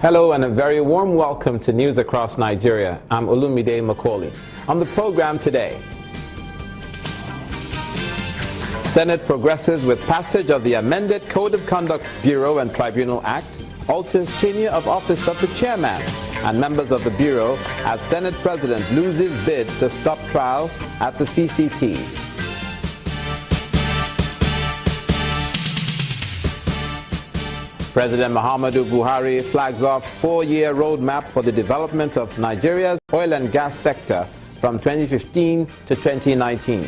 Hello and a very warm welcome to News Across Nigeria. I'm Olumide Macaulay. On the program today, Senate progresses with passage of the amended Code of Conduct Bureau and Tribunal Act, alters tenure of office of the chairman and members of the Bureau as Senate President loses bid to stop trial at the CCT. President Muhammadu Buhari flags off 4-year roadmap for the development of Nigeria's oil and gas sector from 2015 to 2019.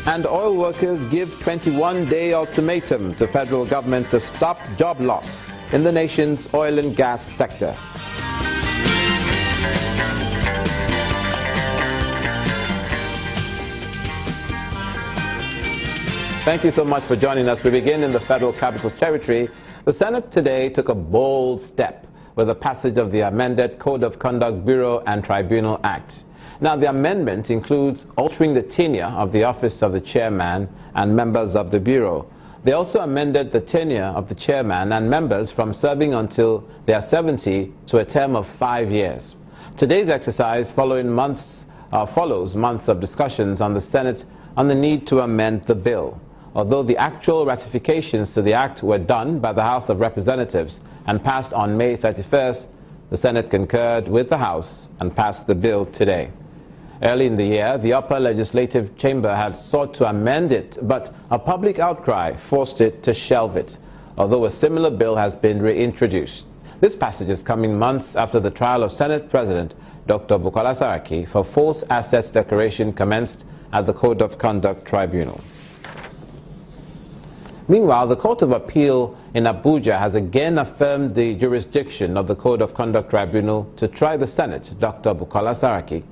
And oil workers give 21-day ultimatum to federal government to stop job loss in the nation's oil and gas sector. Thank you so much for joining us. We begin in the Federal Capital Territory. The Senate today took a bold step with the passage of the amended Code of Conduct Bureau and Tribunal Act. Now, the amendment includes altering the tenure of the office of the chairman and members of the Bureau. They also amended the tenure of the chairman and members from serving until they are 70 to a term of 5 years. Today's exercise follows months of discussions on the Senate on the need to amend the bill. Although the actual ratifications to the act were done by the House of Representatives and passed on May 31st, the Senate concurred with the House and passed the bill today. Early in the year, the upper legislative chamber had sought to amend it, but a public outcry forced it to shelve it, although a similar bill has been reintroduced. This passage is coming months after the trial of Senate President Dr. Bukola Saraki for false assets declaration commenced at the Code of Conduct Tribunal. Meanwhile, the Court of Appeal in Abuja has again affirmed the jurisdiction of the Code of Conduct Tribunal to try the Senate, Dr. Bukola Saraki.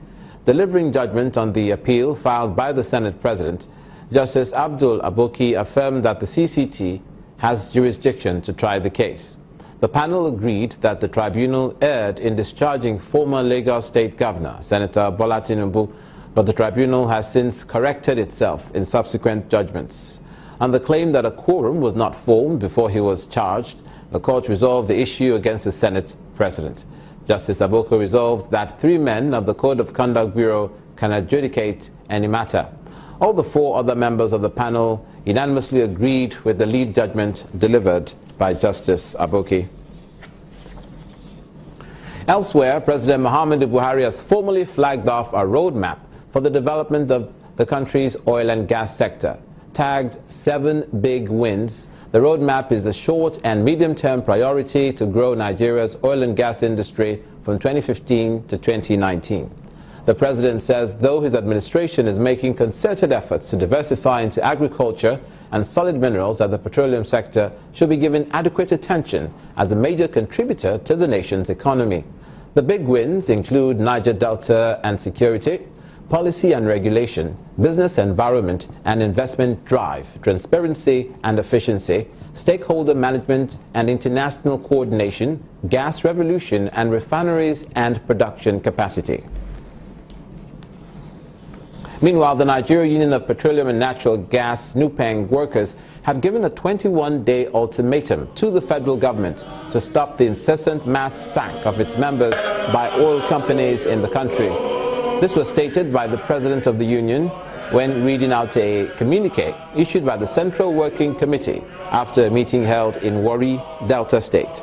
Delivering judgment on the appeal filed by the Senate President, Justice Abdul Aboki affirmed that the CCT has jurisdiction to try the case. The panel agreed that the tribunal erred in discharging former Lagos State Governor, Senator Bola Tinubu, but the tribunal has since corrected itself in subsequent judgments. On the claim that a quorum was not formed before he was charged, the court resolved the issue against the Senate President. Justice Aboko resolved that 3 men of the Code of Conduct Bureau can adjudicate any matter. All the 4 other members of the panel unanimously agreed with the lead judgment delivered by Justice Aboki. Elsewhere, President Muhammadu Buhari has formally flagged off a roadmap for the development of the country's oil and gas sector. Tagged 7 big wins, the roadmap is the short and medium-term priority to grow Nigeria's oil and gas industry from 2015 to 2019. The president says though his administration is making concerted efforts to diversify into agriculture and solid minerals, that the petroleum sector should be given adequate attention as a major contributor to the nation's economy. The big wins include Niger Delta and security, policy and regulation, business environment and investment drive, transparency and efficiency, stakeholder management and international coordination, gas revolution and refineries and production capacity. Meanwhile, the Nigeria Union of Petroleum and Natural Gas, NUPENG workers have given a 21-day ultimatum to the federal government to stop the incessant mass sack of its members by oil companies in the country. This was stated by the president of the union when reading out a communique issued by the Central Working Committee after a meeting held in Warri, Delta State.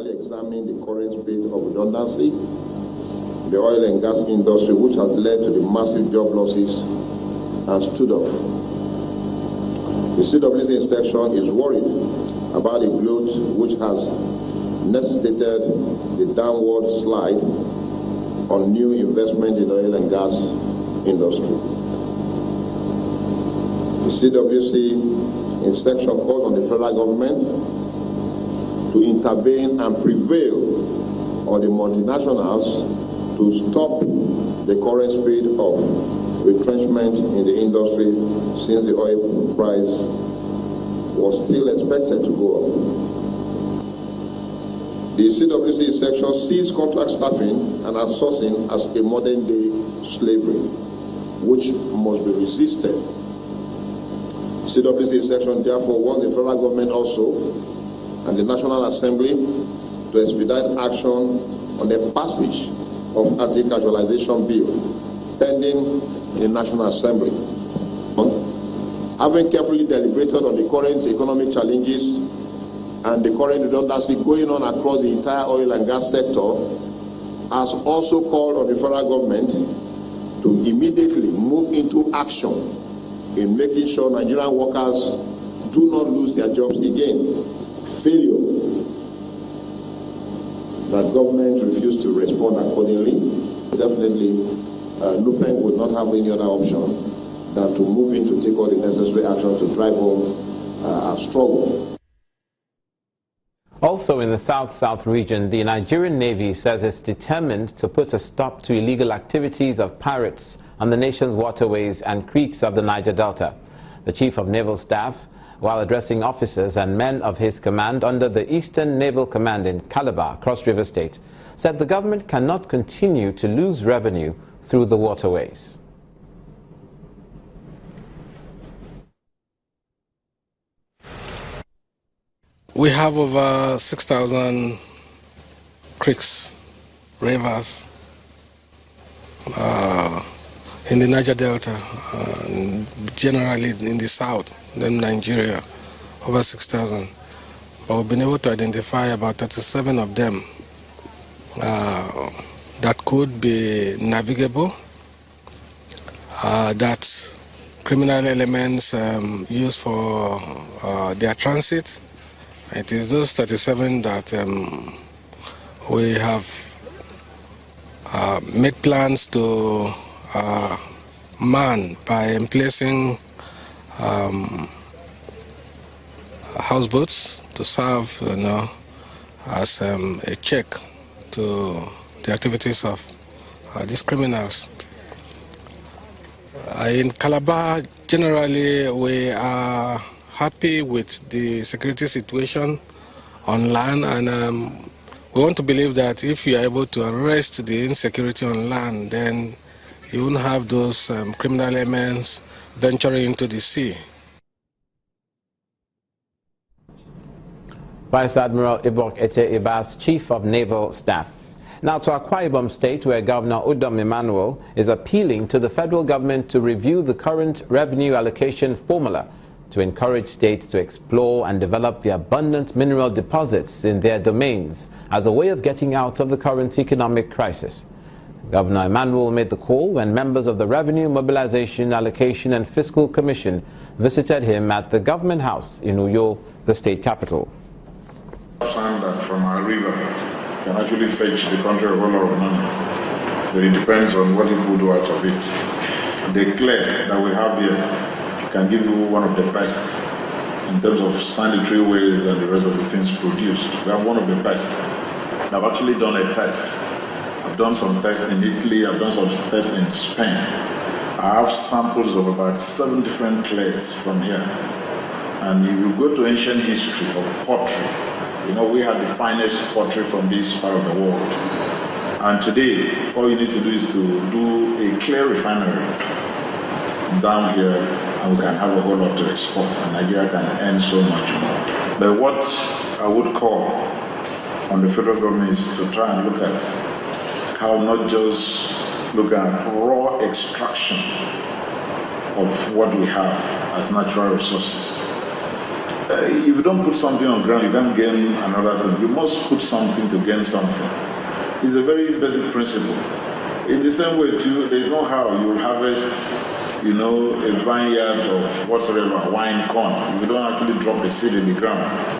Examine the current state of redundancy in the oil and gas industry, which has led to the massive job losses and stood off. The CWC inspection is worried about the growth which has necessitated the downward slide on new investment in the oil and gas industry. The CWC inspection called on the federal government to intervene and prevail on the multinationals to stop the current speed of retrenchment in the industry, since the oil price was still expected to go up. The CWC section sees contract staffing and outsourcing as a modern-day slavery, which must be resisted. CWC section therefore wants the federal government also and the National Assembly to expedite action on the passage of anti-casualization bill pending in the National Assembly. Having carefully deliberated on the current economic challenges and the current redundancy going on across the entire oil and gas sector, has also called on the federal government to immediately move into action in making sure Nigerian workers do not lose their jobs again. Failure that government refused to respond accordingly, definitely NUPENG would not have any other option than to move in to take all the necessary action to drive home our struggle. Also in the South-South region, the Nigerian Navy says it's determined to put a stop to illegal activities of pirates on the nation's waterways and creeks of the Niger Delta. The Chief of Naval Staff, while addressing officers and men of his command under the Eastern Naval Command in Calabar, Cross River State, said the government cannot continue to lose revenue through the waterways. We have over 6,000 creeks, rivers in the Niger Delta, generally in the south, then Nigeria, over 6,000. But we've been able to identify about 37 of them that could be navigable, that criminal elements use for their transit. It is those 37 that we have made plans to man by emplacing houseboats to serve, as a check to the activities of these criminals. In Calabar, generally, we are happy with the security situation on land, and we want to believe that if you are able to arrest the insecurity on land, then you won't have those criminal elements venturing into the sea. Vice Admiral Ibok Ete Ibas, Chief of Naval Staff. Now to Akwa Ibom State, where Governor Udom Emmanuel is appealing to the federal government to review the current revenue allocation formula to encourage states to explore and develop the abundant mineral deposits in their domains as a way of getting out of the current economic crisis. Governor Emmanuel made the call when members of the Revenue Mobilization, Allocation and Fiscal Commission visited him at the Government House in Uyo, the state capital. Sand that from our river can actually fetch the country a whole lot of money, but it depends on what people do out of it. The clay that we have here can give you one of the best in terms of sanitary waste and the rest of the things produced. We are one of the best. I've actually done a test. I've done some tests in Italy, I've done some tests in Spain. I have samples of about 7 different clays from here. And if you go to ancient history of pottery, we had the finest pottery from this part of the world. And today, all you need to do is to do a clay refinery down here, and we can have a whole lot to export, and Nigeria can earn so much more. But what I would call on the federal government is to try and look at how not just look at raw extraction of what we have as natural resources. If you don't put something on ground, you can't gain another thing. You must put something to gain something. It's a very basic principle. In the same way too, there's no how you'll harvest a vineyard of whatsoever, wine, corn, if you don't actually drop the seed in the ground.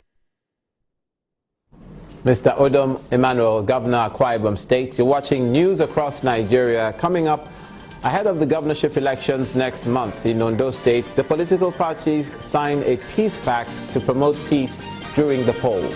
Mr. Udom Emmanuel, Governor Akwa Ibom State. You're watching News Across Nigeria. Coming up, ahead of the governorship elections next month in Ondo State, the political parties sign a peace pact to promote peace during the polls.